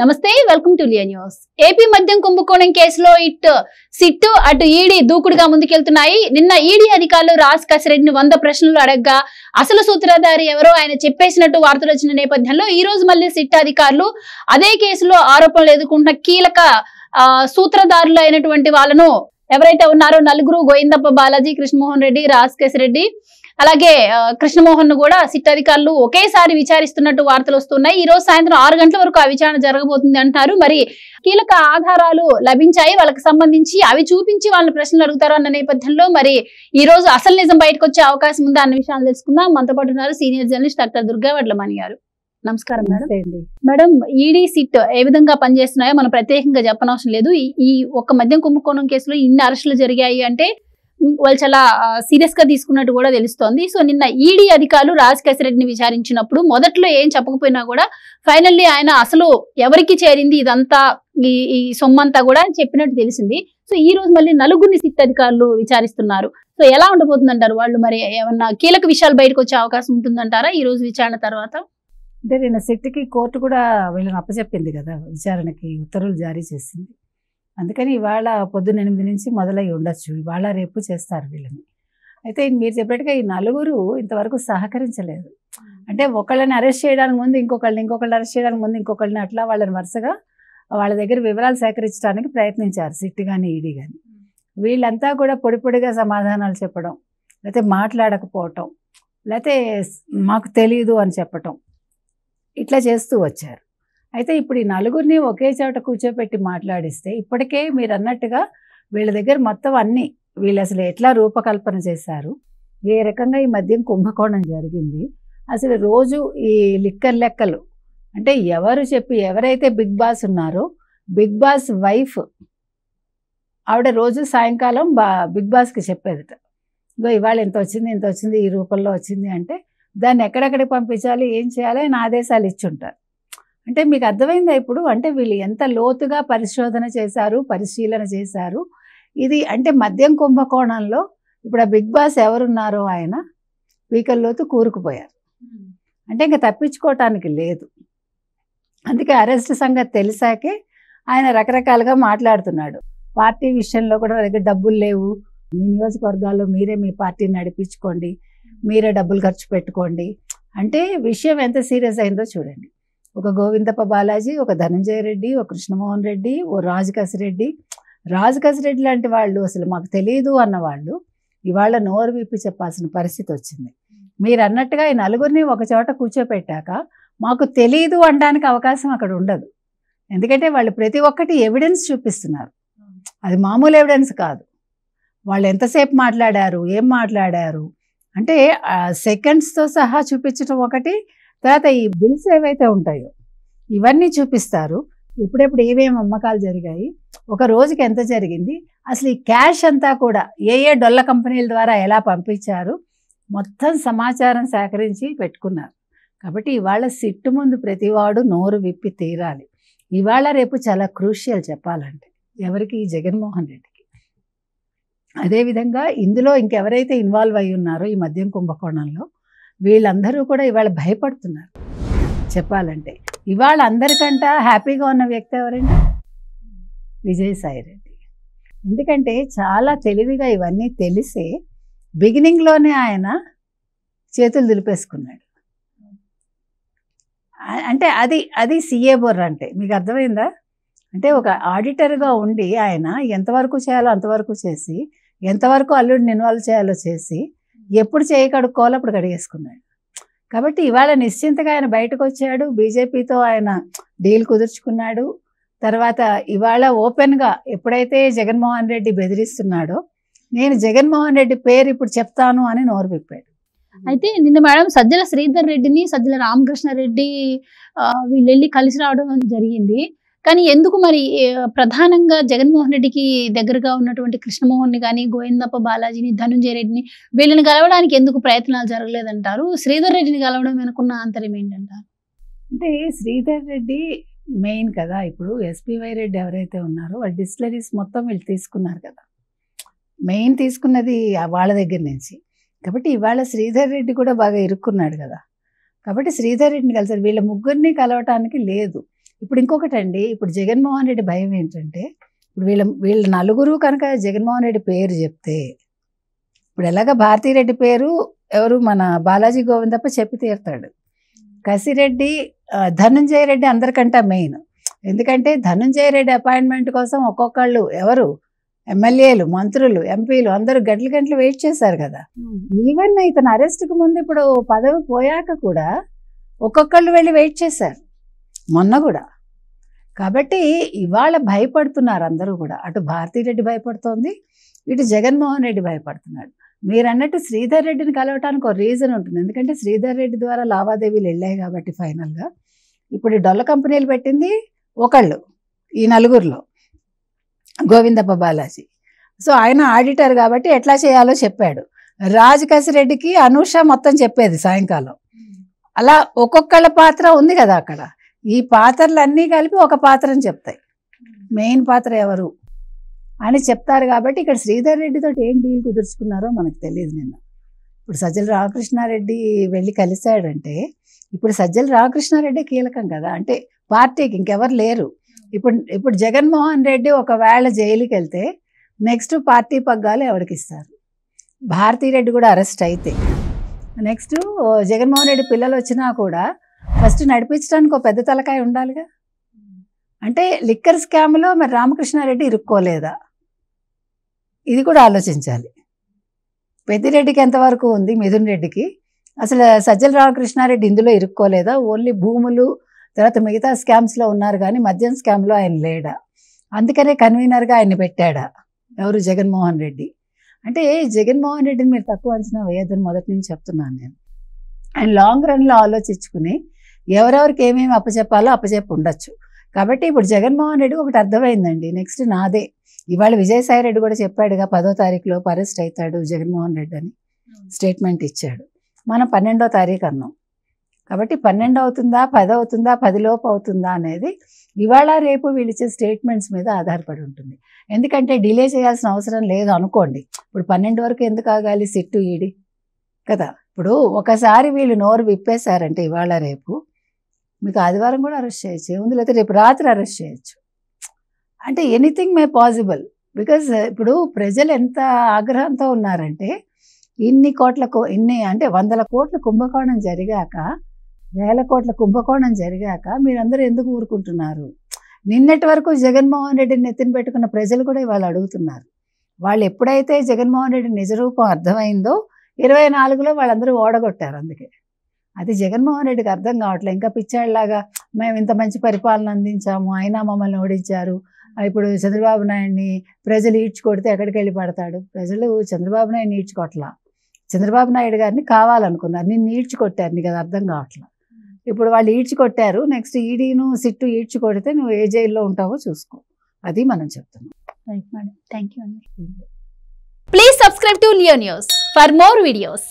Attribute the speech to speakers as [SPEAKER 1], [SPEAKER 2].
[SPEAKER 1] నమస్తే welcome to Liya news. AP మద్యం కుంభకోణం కేసులో సిట్టు అటు ఈడీ దూకుడుగా ముందుకెళ్తున్నాయి. నిన్న ఈడీ అధికారులు రాజ్ కసిరెడ్డిని 100 ప్రశ్నలు అడగ్గా అసలు సూత్రధారి ఎవరో ఆయన చెప్పేసినట్టు వార్తలు వచ్చిన నేపథ్యంలో ఈ రోజు మళ్ళీ సిట్ అధికారులు అదే కేసులో ఆరోపణలు ఎదుర్కొంటున్న కీలక సూత్రధారులు అయినటువంటి వాళ్ళను ఎవరైతే ఉన్నారో నలుగురు గోవిందప్ప బాలాజీ, కృష్ణమోహన్ రెడ్డి, రాజ్ కసిరెడ్డి అలాగే కృష్ణమోహన్ ను కూడా సిట్ అధికారులు ఒకేసారి విచారిస్తున్నట్టు వార్తలు వస్తున్నాయి. ఈ రోజు సాయంత్రం 6 గంటల వరకు ఆ విచారణ జరగబోతుంది అంటారు. మరి కీలక ఆధారాలు లభించాయి వాళ్ళకి సంబంధించి, అవి చూపించి వాళ్ళని ప్రశ్నలు అడుగుతారు అన్న నేపథ్యంలో మరి ఈ రోజు అసలు నిజం బయటకు వచ్చే అవకాశం ఉందా అన్న విషయాలు తెలుసుకుందాం. మనతో పాటు ఉన్నారు senior journalist doctor Durga Vadlamani గారు. నమస్కారం మేడం. మేడం, ఈడీ సిట్ ఏ విధంగా పనిచేస్తున్నాయో మనం ప్రత్యేకంగా చెప్పనవసరం లేదు. ఈ ఒక్క మద్యం కుంభకోణం కేసులో ఇన్ని అరెస్టులు జరిగాయి అంటే వాళ్ళు చాలా సీరియస్ గా తీసుకున్నట్టు కూడా తెలుస్తోంది. సో నిన్న ఈడీ అధికారులు రాజ్ కసిరెడ్డిని విచారించినప్పుడు మొదట్లో ఏం చెప్పకపోయినా కూడా ఫైనల్లీ ఆయన అసలు ఎవరికి చేరింది ఇదంతా ఈ సొమ్మంతా కూడా చెప్పినట్టు తెలిసింది. సో ఈ రోజు మళ్ళీ నలుగురిని సిట్ అధికారులు విచారిస్తున్నారు. సో ఎలా ఉండబోతుంది అంటారు? వాళ్ళు మరి ఏమన్నా కీలక విషయాలు బయటకు వచ్చే అవకాశం ఉంటుందంటారా ఈ రోజు విచారణ తర్వాత?
[SPEAKER 2] అంటే నిన్న సిట్కి కోర్టు కూడా వీళ్ళని అప్పచెప్పింది కదా, విచారణకి ఉత్తర్వులు జారీ చేసింది. అందుకని ఇవాళ పొద్దున్న 8 నుంచి మొదలై ఉండొచ్చు, ఇవాళ రేపు చేస్తారు వీళ్ళని. అయితే మీరు చెప్పినట్టుగా ఈ నలుగురు ఇంతవరకు సహకరించలేదు. అంటే ఒకళ్ళని అరెస్ట్ చేయడానికి ముందు ఇంకొకళ్ళని అరెస్ట్ చేయడానికి ముందు ఇంకొకళ్ళని, అట్లా వాళ్ళని వరుసగా వాళ్ళ దగ్గర వివరాలు సేకరించడానికి ప్రయత్నించారు సిట్ కానీ ఈడీ కానీ. వీళ్ళంతా కూడా పొడిగా సమాధానాలు చెప్పడం, లేకపోతే మాట్లాడకపోవటం, లేకపోతే మాకు తెలియదు అని చెప్పటం, ఇట్లా చేస్తూ వచ్చారు. అయితే ఇప్పుడు ఈ నలుగురిని ఒకే చోట కూర్చోపెట్టి మాట్లాడిస్తే ఇప్పటికే మీరు అన్నట్టుగా వీళ్ళ దగ్గర మొత్తం అన్నీ, వీళ్ళు అసలు ఎట్లా రూపకల్పన చేశారు, ఏ రకంగా ఈ మద్యం కుంభకోణం జరిగింది, అసలు రోజు ఈ లిక్కర్ లెక్కలు అంటే ఎవరైతే బిగ్ బాస్ ఉన్నారో బిగ్ బాస్ వైఫ్ ఆవిడ రోజు సాయంకాలం బిగ్ బాస్కి చెప్పేదట, ఇగో ఇవాళ ఇంత వచ్చింది ఈ రూపంలో వచ్చింది అంటే దాన్ని ఎక్కడెక్కడికి పంపించాలి, ఏం చేయాలి అని ఆదేశాలు ఇచ్చుంటారు. అంటే మీకు అర్థమైందా ఇప్పుడు? అంటే వీళ్ళు ఎంత లోతుగా పరిశీలన చేశారు. ఇది అంటే మద్యం కుంభకోణంలో ఇప్పుడు ఆ బిగ్ బాస్ ఎవరున్నారో ఆయన పీకల్లోతు కూరుకుపోయారు. అంటే ఇంకా తప్పించుకోవటానికి లేదు. అందుకే అరెస్ట్ సంగతి తెలిసాకే ఆయన రకరకాలుగా మాట్లాడుతున్నాడు. పార్టీ విషయంలో కూడా దగ్గర డబ్బులు లేవు, మీ నియోజకవర్గాల్లో మీరే మీ పార్టీని నడిపించుకోండి, మీరే డబ్బులు ఖర్చు పెట్టుకోండి అంటే విషయం ఎంత సీరియస్ అయిందో చూడండి. ఒక గోవిందప్ప బాలాజీ, ఒక ధనంజయ రెడ్డి, ఒక కృష్ణమోహన్ రెడ్డి, ఓ రాజ్ కసిరెడ్డి లాంటి వాళ్ళు అసలు మాకు తెలియదు అన్నవాళ్ళు ఇవాళ నోరు విప్పి చెప్పాల్సిన పరిస్థితి వచ్చింది. మీరు అన్నట్టుగా ఈ నలుగురిని ఒక చోట కూర్చోపెట్టాక మాకు తెలియదు అనడానికి అవకాశం అక్కడ ఉండదు. ఎందుకంటే వాళ్ళు ప్రతి ఒక్కటి ఎవిడెన్స్ చూపిస్తున్నారు, అది మామూలు ఎవిడెన్స్ కాదు. వాళ్ళు ఎంతసేపు మాట్లాడారు, ఏం మాట్లాడారు అంటే సెకండ్స్తో సహా చూపించడం ఒకటి, తర్వాత ఈ బిల్స్ ఏవైతే ఉంటాయో ఇవన్నీ చూపిస్తారు. ఎప్పుడెప్పుడు ఏమేమి అమ్మకాలు జరిగాయి, ఒక రోజుకి ఎంత జరిగింది, అసలు ఈ క్యాష్ అంతా కూడా ఏ డొల్ల కంపెనీల ద్వారా ఎలా పంపించారు, మొత్తం సమాచారం సేకరించి పెట్టుకున్నారు. కాబట్టి ఇవాళ సిట్టు ముందు ప్రతివాడు నోరు విప్పి తీరాలి. ఇవాళ రేపు చాలా క్రూషియల్ చెప్పాలంటే ఎవరికి? జగన్మోహన్ రెడ్డికి. అదేవిధంగా ఇందులో ఇంకెవరైతే ఇన్వాల్వ్ అయి ఉన్నారో ఈ మద్యం కుంభకోణంలో వీళ్ళందరూ కూడా ఇవాళ భయపడుతున్నారు చెప్పాలంటే. ఇవాళ అందరికంటే హ్యాపీగా ఉన్న వ్యక్తి ఎవరండి? విజయసాయి రెడ్డి. ఎందుకంటే చాలా తెలివిగా ఇవన్నీ తెలిసే బిగినింగ్లోనే ఆయన చేతులు దులిపేసుకున్నాడు. అంటే అది సీఏ బొర్ర అంటే మీకు అర్థమైందా? అంటే ఒక ఆడిటర్గా ఉండి ఆయన ఎంతవరకు చేయాలో అంతవరకు చేసి, ఎంతవరకు అల్లుడిని ఇన్వాల్వ్ చేయాలో చేసి, ఎప్పుడు చేయి కడుక్కోవాలో అప్పుడు కడిగేసుకున్నాడు. కాబట్టి ఇవాళ నిశ్చింతగా ఆయన బయటకు వచ్చాడు, బీజేపీతో ఆయన డీల్ కుదుర్చుకున్నాడు. తర్వాత ఇవాళ ఓపెన్గా ఎప్పుడైతే జగన్మోహన్ రెడ్డి బెదిరిస్తున్నాడో నేను జగన్మోహన్ రెడ్డి పేరు ఇప్పుడు చెప్తాను అని నోరు విప్పాడు.
[SPEAKER 1] అయితే నిన్న మేడం సజ్జల శ్రీధర్ రెడ్డిని, సజ్జల రామకృష్ణారెడ్డి వీళ్ళు వెళ్ళి కలిసి రావడం జరిగింది. కానీ ఎందుకు మరి ప్రధానంగా జగన్మోహన్ రెడ్డికి దగ్గరగా ఉన్నటువంటి కృష్ణమోహన్ని కానీ, గోవిందప్ప బాలాజీని, ధనంజయ రెడ్డిని వీళ్ళని కలవడానికి ఎందుకు ప్రయత్నాలు జరగలేదంటారు? శ్రీధర్ రెడ్డిని కలవడం వెనుకున్న ఆంతర్యం ఏంటంటారు?
[SPEAKER 2] అంటే శ్రీధర్ రెడ్డి మెయిన్ కదా. ఇప్పుడు ఎస్పీవై రెడ్డి ఎవరైతే ఉన్నారో వాళ్ళు డిస్టిలరీస్ మొత్తం వీళ్ళు తీసుకున్నారు కదా, మెయిన్ తీసుకున్నది వాళ్ళ దగ్గర నుంచి. కాబట్టి ఇవాళ శ్రీధర్ రెడ్డి కూడా బాగా ఇరుక్కున్నాడు కదా. కాబట్టి శ్రీధర్ రెడ్డిని కలిసారు. వీళ్ళ ముగ్గురిని కలవటానికి లేదు. ఇప్పుడు ఇంకొకటండి, ఇప్పుడు జగన్మోహన్ రెడ్డి భయం ఏంటంటే, ఇప్పుడు వీళ్ళ నలుగురు కనుక జగన్మోహన్ రెడ్డి పేరు చెప్తే, ఇప్పుడు ఎలాగ భారతీరెడ్డి పేరు ఎవరు మన బాలాజీ గోవిందప్ప చెప్పి తీరుతాడు. కసిరెడ్డి, ధనుంజయ రెడ్డి అందరికంటే మెయిన్. ఎందుకంటే ధనుంజయ రెడ్డి అపాయింట్మెంట్ కోసం ఒక్కొక్కళ్ళు ఎవరు ఎమ్మెల్యేలు, మంత్రులు, ఎంపీలు అందరూ గంటలు గంటలు వెయిట్ చేశారు కదా. ఈవెన్ ఇతను అరెస్ట్కి ముందు ఇప్పుడు పదవి పోయాక కూడా ఒక్కొక్కళ్ళు వెళ్ళి వెయిట్ చేశారు మొన్న కూడా. కాబట్టి ఇవాళ భయపడుతున్నారు అందరూ కూడా. అటు భారతీరెడ్డి భయపడుతోంది, ఇటు జగన్మోహన్ రెడ్డి భయపడుతున్నాడు. మీరు అన్నట్టు శ్రీధర్ రెడ్డిని కలవటానికి ఒక రీజన్ ఉంటుంది. ఎందుకంటే శ్రీధర్ రెడ్డి ద్వారా లావాదేవీలు వెళ్ళాయి కాబట్టి ఫైనల్గా ఇప్పుడు ఈ డొల్ల కంపెనీలు పెట్టింది ఒకళ్ళు, ఈ నలుగురిలో గోవిందప్ప బాలాజీ. సో ఆయన ఆడిటర్ కాబట్టి ఎట్లా చేయాలో చెప్పాడు. రాజకసిరెడ్డికి అనూష మొత్తం చెప్పేది సాయంకాలం. అలా ఒక్కొక్కళ్ళ పాత్ర ఉంది కదా అక్కడ. ఈ పాత్రలన్నీ కలిపి ఒక పాత్రని చెప్తాయి. మెయిన్ పాత్ర ఎవరు అని చెప్తారు కాబట్టి ఇక్కడ శ్రీధర్ రెడ్డితో ఏం డీల్ కుదుర్చుకున్నారో మనకు తెలియదు. నిన్న ఇప్పుడు సజ్జల రామకృష్ణారెడ్డి వెళ్ళి కలిశాడంటే ఇప్పుడు సజ్జల రామకృష్ణారెడ్డి కీలకం కదా. అంటే పార్టీకి ఇంకెవరు లేరు. ఇప్పుడు జగన్మోహన్ రెడ్డి ఒకవేళ జైలుకి వెళ్తే నెక్స్ట్ పార్టీ పగ్గాలు ఎవరికి ఇస్తారు? భారతీరెడ్డి కూడా అరెస్ట్ అయితే నెక్స్ట్ జగన్మోహన్ రెడ్డి పిల్లలు వచ్చినా కూడా ఫస్ట్ నడిపించడానికి ఒక పెద్ద తలకాయ ఉండాలిగా. అంటే లిక్కర్ స్కామ్లో మరి రామకృష్ణారెడ్డి ఇరుక్కోలేదా? ఇది కూడా ఆలోచించాలి. పెద్దిరెడ్డికి ఎంతవరకు ఉంది, మిథున్ రెడ్డికి అసలు సజ్జల రామకృష్ణారెడ్డి ఇందులో ఇరుక్కోలేదా? ఓన్లీ భూములు తర్వాత మిగతా స్కామ్స్లో ఉన్నారు కానీ మద్యం స్కామ్లో ఆయన లేడా? అందుకనే కన్వీనర్గా ఆయన్ని పెట్టాడా ఎవరు? జగన్మోహన్ రెడ్డి. అంటే జగన్మోహన్ రెడ్డిని మీరు తక్కువ అంచనా వేయద్దని మొదటి నుంచి చెప్తున్నాను నేను. ఆయన లాంగ్ రన్లో ఆలోచించుకుని ఎవరెవరికి ఏమేమి అప్పచెప్పాలో అప్పచెప్పి ఉండొచ్చు. కాబట్టి ఇప్పుడు జగన్మోహన్ రెడ్డి ఒకటి అర్థమైందండి, నెక్స్ట్ నాదే. ఇవాళ విజయసాయి రెడ్డి కూడా చెప్పాడుగా 10వ తారీఖులో అరెస్ట్ అవుతాడు జగన్మోహన్ రెడ్డి అని స్టేట్మెంట్ ఇచ్చాడు. మనం 12వ తారీఖు అన్నాం. కాబట్టి 12 అవుతుందా 10 అవుతుందా 10 లోపు అవుతుందా అనేది ఇవాళ రేపు వీళ్ళు ఇచ్చే స్టేట్మెంట్స్ మీద ఆధారపడి ఉంటుంది. ఎందుకంటే డిలే చేయాల్సిన అవసరం లేదు అనుకోండి. ఇప్పుడు 12 వరకు ఎందుకు ఆగాలి సిట్టు ఈడి కదా. ఇప్పుడు ఒకసారి వీళ్ళు నోరు విప్పేశారంటే ఇవాళ రేపు మీకు ఆదివారం కూడా అరెస్ట్ చేయొచ్చు, ఏముంది, లేకపోతే రేపు రాత్రి అరెస్ట్ చేయొచ్చు. అంటే ఎనీథింగ్ మే పాసిబుల్. బికాజ్ ఇప్పుడు ప్రజలు ఎంత ఆగ్రహంతో ఉన్నారంటే ఇన్ని అంటే 100 కోట్ల కుంభకోణం జరిగాక, 1000 కోట్ల కుంభకోణం జరిగాక మీరందరూ ఎందుకు ఊరుకుంటున్నారు? నిన్నటి వరకు జగన్మోహన్ రెడ్డిని ఎత్తిన పెట్టుకున్న ప్రజలు కూడా ఇవాళ అడుగుతున్నారు. వాళ్ళు ఎప్పుడైతే జగన్మోహన్ రెడ్డి నిజరూపం అర్థమైందో 24లో వాళ్ళందరూ ఓడగొట్టారు. అందుకే అది జగన్మోహన్ రెడ్డికి అర్థం కావట్లేదు. ఇంకా పిచ్చాళ్ళలాగా మేము ఇంత మంచి పరిపాలన అందించాము, అయినా మమ్మల్ని ఓడించారు, ఇప్పుడు చంద్రబాబు నాయుడిని ప్రజలు ఈడ్చుకొడితే ఎక్కడికి వెళ్ళి పడతాడు? ప్రజలు చంద్రబాబు నాయుడిని ఈడ్చుకోవట్లా, చంద్రబాబు నాయుడు గారిని కావాలనుకున్నారు, నిన్ను ఈడ్చుకొట్టారు. నీకు అది అర్థం కావట్లా. ఇప్పుడు వాళ్ళు ఈడ్చుకొట్టారు, నెక్స్ట్ ఈడీను సిట్టు ఈడ్చుకొడితే నువ్వు ఏ జైల్లో ఉంటావో చూసుకో. అది మనం చెప్తున్నాం.
[SPEAKER 1] రైట్ మేడం, థ్యాంక్ యూ అండి. Please subscribe to Leo news for more videos.